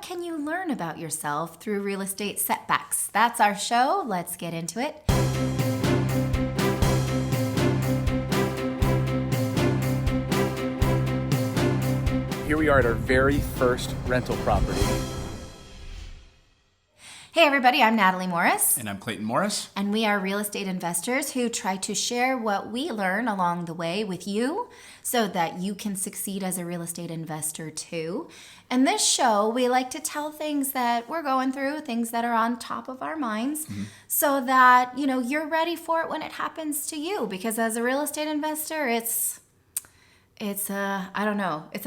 can you learn about yourself through real estate setbacks? That's our show. Let's get into it. Here we are at our very first rental property. Hey everybody, I'm Natali Morris. And I'm Clayton Morris. And we are real estate investors who try to share what we learn along the way with you so that you can succeed as a real estate investor too. In this show, we like to tell things that we're going through, things that are on top of our minds, so that, you're ready for it when it happens to you. Because as a real estate investor, it's a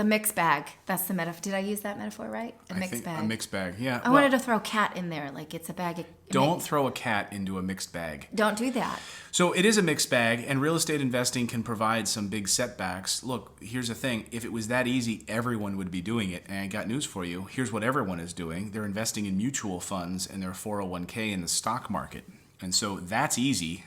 mixed bag. That's the metaphor. Did I use that metaphor right? A mixed bag, yeah. I wanted to throw cat in there, like it's a bag. Don't throw a cat into a mixed bag. Don't do that. So it is a mixed bag, and real estate investing can provide some big setbacks. Look, here's the thing. If it was that easy, everyone would be doing it. And I got news for you. Here's what everyone is doing. They're investing in mutual funds and their 401k in the stock market. And so that's easy,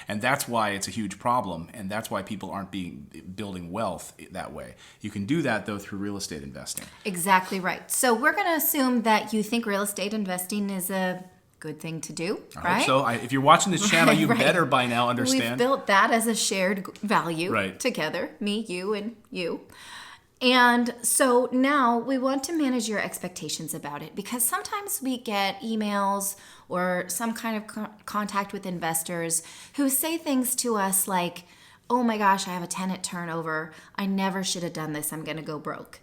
and that's why it's a huge problem, and that's why people aren't building wealth that way. You can do that, though, through real estate investing. Exactly right. So we're going to assume that you think real estate investing is a good thing to do, right? I hope so. If you're watching this channel, you better by now understand. We've built that as a shared value together, me, you, and you. And so now we want to manage your expectations about it, because sometimes we get emails or some kind of contact with investors who say things to us like, oh my gosh, I have a tenant turnover. I never should have done this. I'm going to go broke.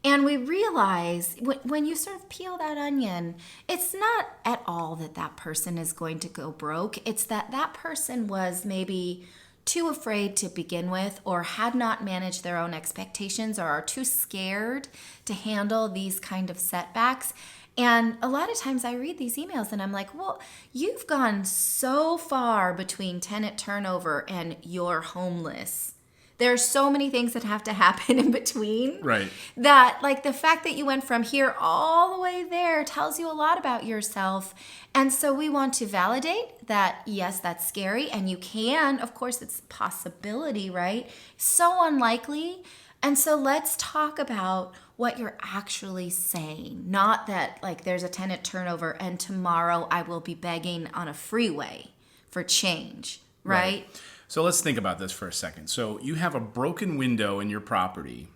And we realize when you sort of peel that onion, it's not at all that person is going to go broke. It's that person was maybe too afraid to begin with, or had not managed their own expectations, or are too scared to handle these kind of setbacks. And a lot of times I read these emails and I'm like, well, you've gone so far between tenant turnover and you're homeless. There are so many things that have to happen in between. Right. That, like, the fact that you went from here all the way there tells you a lot about yourself. And so we want to validate that, yes, that's scary. And you can, of course, it's a possibility, right? So unlikely. And so let's talk about what you're actually saying. Not that, like, there's a tenant turnover and tomorrow I will be begging on a freeway for change, right? So let's think about this for a second. So you have a broken window in your property.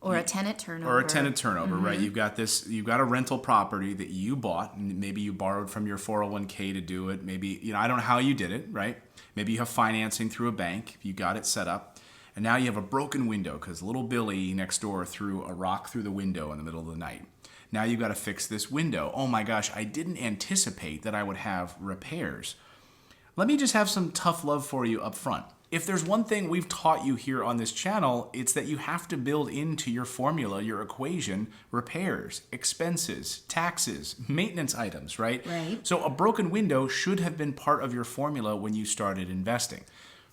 Or a tenant turnover. Right? You've got a rental property that you bought, and maybe you borrowed from your 401k to do it. Maybe, I don't know how you did it, right? Maybe you have financing through a bank. You got it set up. And now you have a broken window because little Billy next door threw a rock through the window in the middle of the night. Now you got to fix this window. Oh my gosh, I didn't anticipate that I would have repairs. Let me just have some tough love for you up front. If there's one thing we've taught you here on this channel, it's that you have to build into your formula, your equation, repairs, expenses, taxes, maintenance items, right? Right. So a broken window should have been part of your formula when you started investing.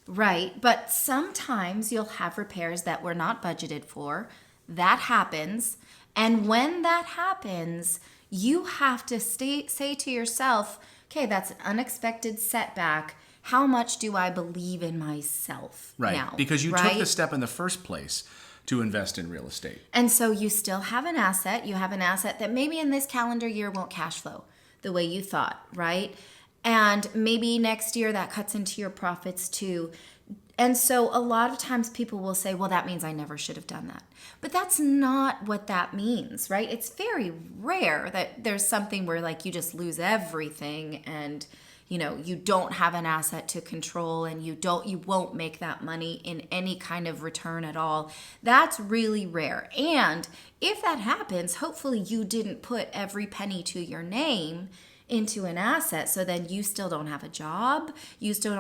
Right, but sometimes you'll have repairs that were not budgeted for. That happens. And when that happens, you have to say to yourself, okay, that's an unexpected setback. How much do I believe in myself now? Because you took the step in the first place to invest in real estate. And so you still have an asset. You have an asset that maybe in this calendar year won't cash flow the way you thought, right? And maybe next year that cuts into your profits too. And so a lot of times people will say, well, that means I never should have done that. But that's not what that means, right? It's very rare that there's something where, like, you just lose everything and, you don't have an asset to control and you won't make that money in any kind of return at all. That's really rare. And if that happens, hopefully you didn't put every penny to your name into an asset, so then you still don't have a job, you still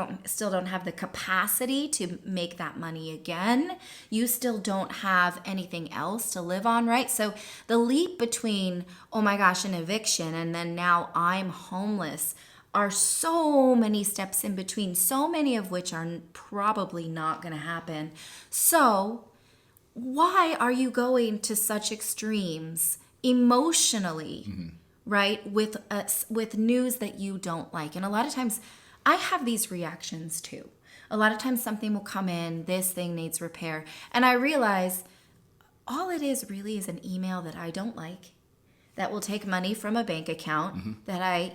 don't have the capacity to make that money again, you still don't have anything else to live on, right? So the leap between, oh my gosh, an eviction and then now I'm homeless are so many steps in between, so many of which are probably not going to happen. So why are you going to such extremes emotionally? Right, with news that you don't like? And a lot of times I have these reactions too. A lot of times something will come in, this thing needs repair, and I realize all it is really is an email that I don't like, that will take money from a bank account that I,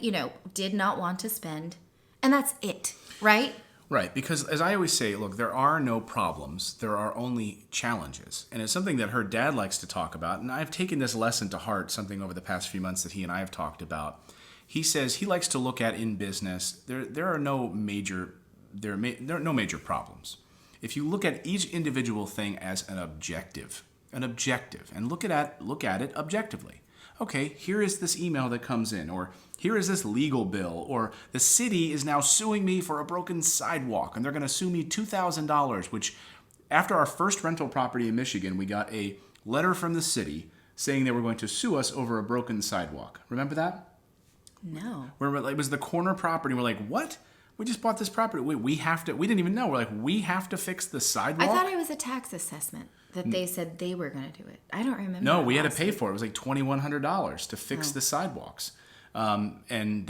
did not want to spend. And that's it, right? Right, because as I always say, look, there are no problems, there are only challenges. And it's something that her dad likes to talk about, and I've taken this lesson to heart, something over the past few months that he and I have talked about. He says he likes to look at in business, there are no major problems. If you look at each individual thing as an objective, and look at it objectively. Okay, here is this email that comes in, or here is this legal bill, or the city is now suing me for a broken sidewalk, and they're going to sue me $2,000, which after our first rental property in Michigan, we got a letter from the city saying they were going to sue us over a broken sidewalk. Remember that? No. It was the corner property. We're like, what? We just bought this property. We didn't even know. We're like, we have to fix the sidewalk? I thought it was a tax assessment that they said they were going to do it. I don't remember. No, we had to pay for it. It was like $2,100 to fix the sidewalks. And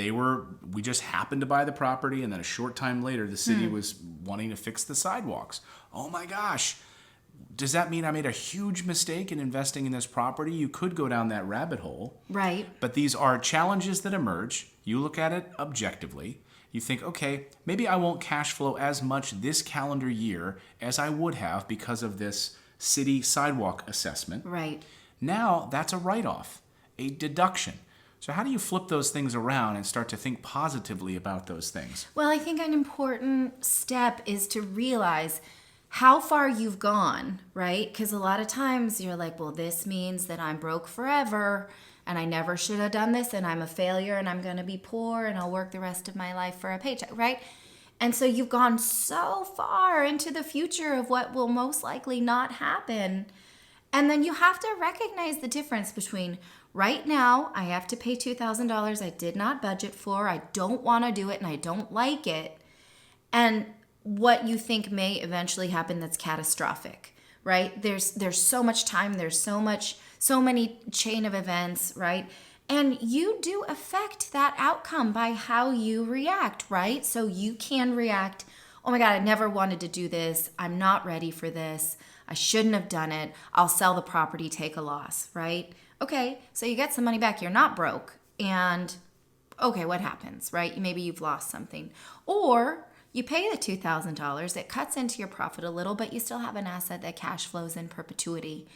we just happened to buy the property, and then a short time later, the city was wanting to fix the sidewalks. Oh my gosh. Does that mean I made a huge mistake in investing in this property? You could go down that rabbit hole. Right. But these are challenges that emerge. You look at it objectively. You think, okay, maybe I won't cash flow as much this calendar year as I would have because of this city sidewalk assessment. Right. Now that's a write-off, a deduction. So how do you flip those things around and start to think positively about those things? Well, I think an important step is to realize how far you've gone, right? Because a lot of times you're like, well, this means that I'm broke forever and I never should have done this and I'm a failure and I'm going to be poor and I'll work the rest of my life for a paycheck, right? And so you've gone so far into the future of what will most likely not happen. And then you have to recognize the difference between right now, I have to pay $2,000 I did not budget for, I don't want to do it and I don't like it, and what you think may eventually happen that's catastrophic, right? There's so much time, there's so many chain of events, right? And you do affect that outcome by how you react, right? So you can react, oh my God, I never wanted to do this. I'm not ready for this. I shouldn't have done it. I'll sell the property, take a loss, right? Okay, so you get some money back. You're not broke. And okay, what happens, right? Maybe you've lost something. Or you pay the $2,000. It cuts into your profit a little, but you still have an asset that cash flows in perpetuity.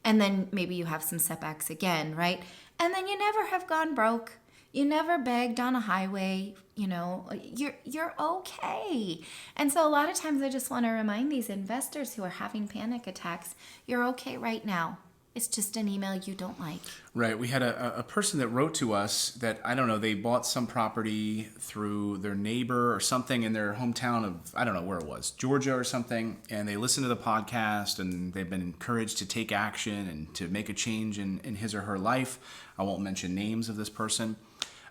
And then maybe you have some setbacks again, right? And then you never have gone broke. You never begged on a highway, you're okay. And so a lot of times I just want to remind these investors who are having panic attacks, you're okay right now. It's just an email you don't like. Right. We had a person that wrote to us that, I don't know, they bought some property through their neighbor or something in their hometown of, I don't know where it was, Georgia or something. And they listened to the podcast and they've been encouraged to take action and to make a change in his or her life. I won't mention names of this person.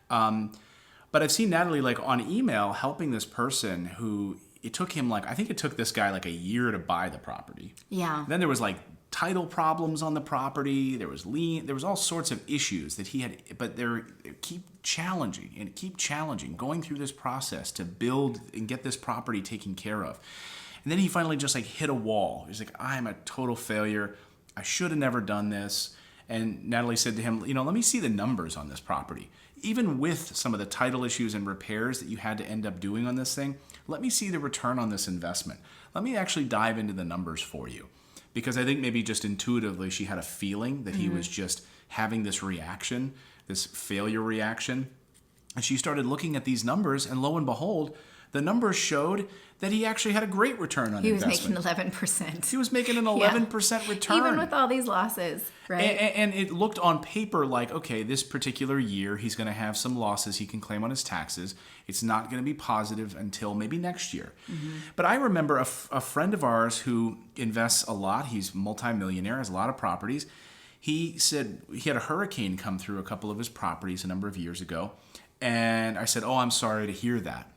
But I've seen Natali on email helping this person who it took him I think it took this guy a year to buy the property. Yeah. And then there was title problems on the property. There was lien. There was all sorts of issues that he had, but they keep challenging, going through this process to build and get this property taken care of. And then he finally just hit a wall. He's like, I'm a total failure. I should have never done this. And Natali said to him, let me see the numbers on this property. Even with some of the title issues and repairs that you had to end up doing on this thing, let me see the return on this investment. Let me actually dive into the numbers for you. Because I think maybe just intuitively she had a feeling that he was just having this reaction, this failure reaction. And she started looking at these numbers, and lo and behold, the numbers showed that he actually had a great return on investment. He was making 11%. He was making an 11% return. Even with all these losses, right? And it looked on paper okay, this particular year he's going to have some losses he can claim on his taxes. It's not going to be positive until maybe next year. Mm-hmm. But I remember a friend of ours who invests a lot. He's multimillionaire, has a lot of properties. He said he had a hurricane come through a couple of his properties a number of years ago. And I said, oh, I'm sorry to hear that.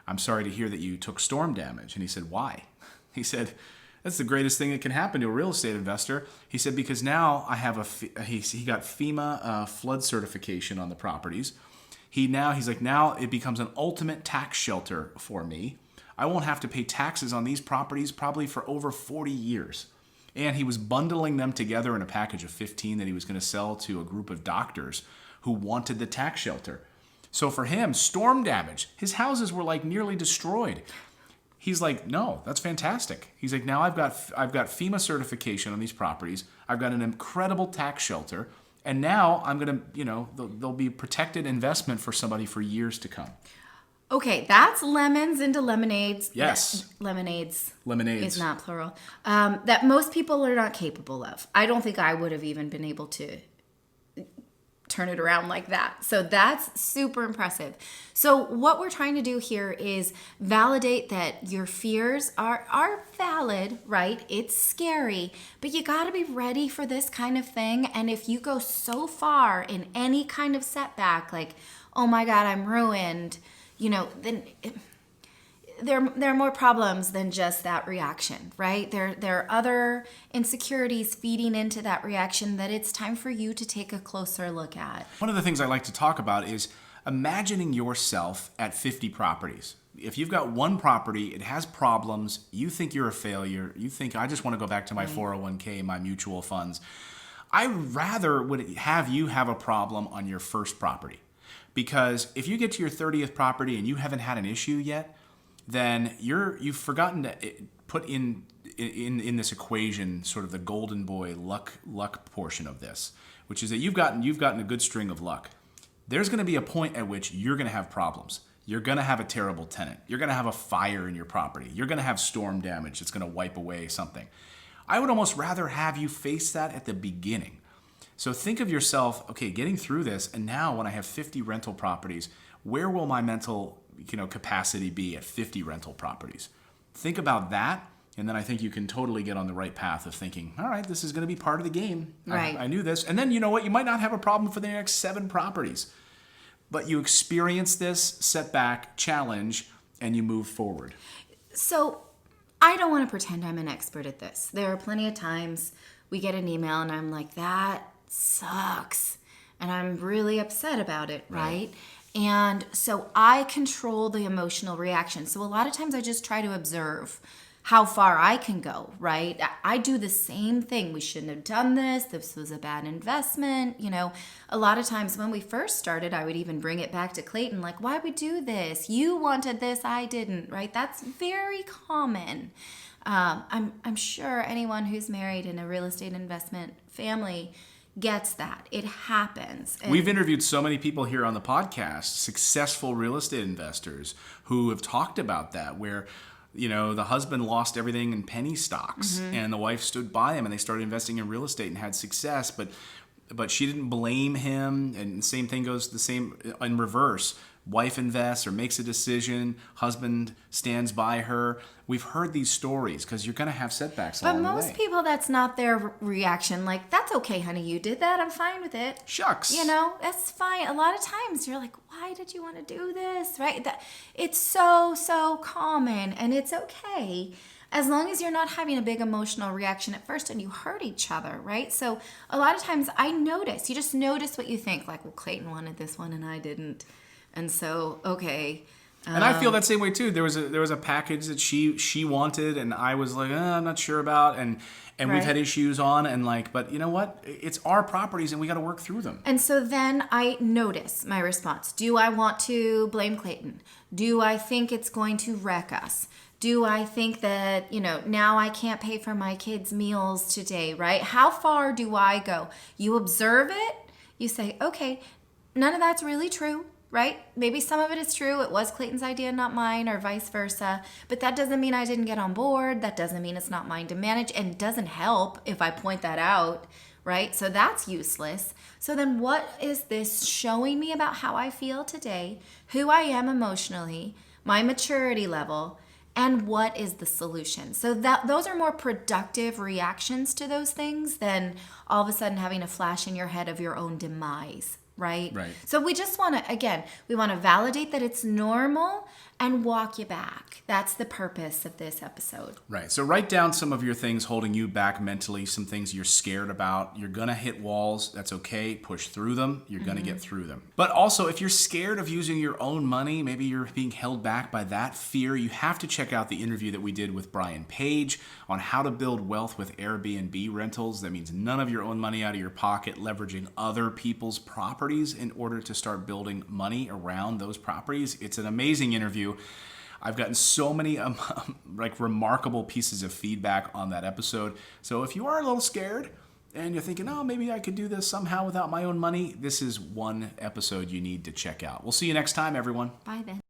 I'm sorry to hear that you took storm damage. And he said, why? He said, that's the greatest thing that can happen to a real estate investor. He said, because now I have he got FEMA flood certification on the properties. Now it becomes an ultimate tax shelter for me. I won't have to pay taxes on these properties probably for over 40 years. And he was bundling them together in a package of 15 that he was going to sell to a group of doctors who wanted the tax shelter. So for him, storm damage, his houses were like nearly destroyed. He's like, no, that's fantastic. He's like, now I've got FEMA certification on these properties. I've got an incredible tax shelter. And now I'm going to, there'll be protected investment for somebody for years to come. Okay, that's lemons into lemonades. Yes. Lemonades. Lemonades. Is not plural. That most people are not capable of. I don't think I would have even been able to turn it around like that. So that's super impressive. So what we're trying to do here is validate that your fears are valid, right? It's scary, but you got to be ready for this kind of thing. And if you go so far in any kind of setback, like, oh my God, I'm ruined, then there are more problems than just that reaction, right? There are other insecurities feeding into that reaction that it's time for you to take a closer look at. One of the things I like to talk about is imagining yourself at 50 properties. If you've got one property, it has problems, you think you're a failure, you think, I just want to go back to my 401k, my mutual funds. I rather would have you have a problem on your first property. Because if you get to your 30th property and you haven't had an issue yet, then you've forgotten to put in this equation sort of the golden boy luck portion of this, which is that you've gotten a good string of luck. There's going to be a point at which you're going to have problems. You're going to have a terrible tenant. You're going to have a fire in your property. You're going to have storm damage that's going to wipe away something. I would almost rather have you face that at the beginning. So think of yourself, okay, getting through this, and now when I have 50 rental properties, where will my mental capacity be at 50 rental properties? Think about that, and then I think you can totally get on the right path of thinking, all right, this is going to be part of the game. Right. I knew this. And then you know what? You might not have a problem for the next 7 properties, but you experience this setback challenge and you move forward. So I don't want to pretend I'm an expert at this. There are plenty of times we get an email and I'm like, that sucks. And I'm really upset about it, right? And so I control the emotional reaction. So a lot of times I just try to observe how far I can go, right? I do the same thing. We shouldn't have done this. This was a bad investment. A lot of times when we first started, I would even bring it back to Clayton, like, why we do this? You wanted this, I didn't, right? That's very common. I'm sure anyone who's married in a real estate investment family gets that. It happens. And we've interviewed so many people here on the podcast, successful real estate investors who have talked about that, where the husband lost everything in penny stocks and the wife stood by him and they started investing in real estate and had success, but she didn't blame him. And the same thing goes the same in reverse. Wife invests or makes a decision, husband stands by her. We've heard these stories because you're going to have setbacks along the way. But most people, that's not their reaction. Like, that's okay, honey, you did that. I'm fine with it. Shucks. That's fine. A lot of times you're like, why did you want to do this? Right? It's so common, and it's okay as long as you're not having a big emotional reaction at first and you hurt each other, right? So a lot of times you just notice what you think. Like, well, Clayton wanted this one and I didn't. And so, okay. And I feel that same way too. There was a package that she wanted, and I was like, I'm not sure about, and we've had issues on, and but you know what? It's our properties, and we got to work through them. And so then I notice my response. Do I want to blame Clayton? Do I think it's going to wreck us? Do I think that, now I can't pay for my kids' meals today, right? How far do I go? You observe it. You say, okay, none of that's really true. Right? Maybe some of it is true. It was Clayton's idea, not mine, or vice versa. But that doesn't mean I didn't get on board. That doesn't mean it's not mine to manage. And it doesn't help if I point that out, right? So that's useless. So then what is this showing me about how I feel today, who I am emotionally, my maturity level, and what is the solution? So those are more productive reactions to those things than all of a sudden having a flash in your head of your own demise. right? Right. So we just want to, again, we want to validate that it's normal and walk you back. That's the purpose of this episode. Right. So write down some of your things holding you back mentally, some things you're scared about. You're going to hit walls. That's okay. Push through them. You're going to get through them. But also, if you're scared of using your own money, maybe you're being held back by that fear, you have to check out the interview that we did with Brian Page on how to build wealth with Airbnb rentals. That means none of your own money out of your pocket, leveraging other people's properties in order to start building money around those properties. It's an amazing interview. I've gotten so many remarkable pieces of feedback on that episode. So if you are a little scared and you're thinking, oh, maybe I could do this somehow without my own money, this is one episode you need to check out. We'll see you next time, everyone. Bye then.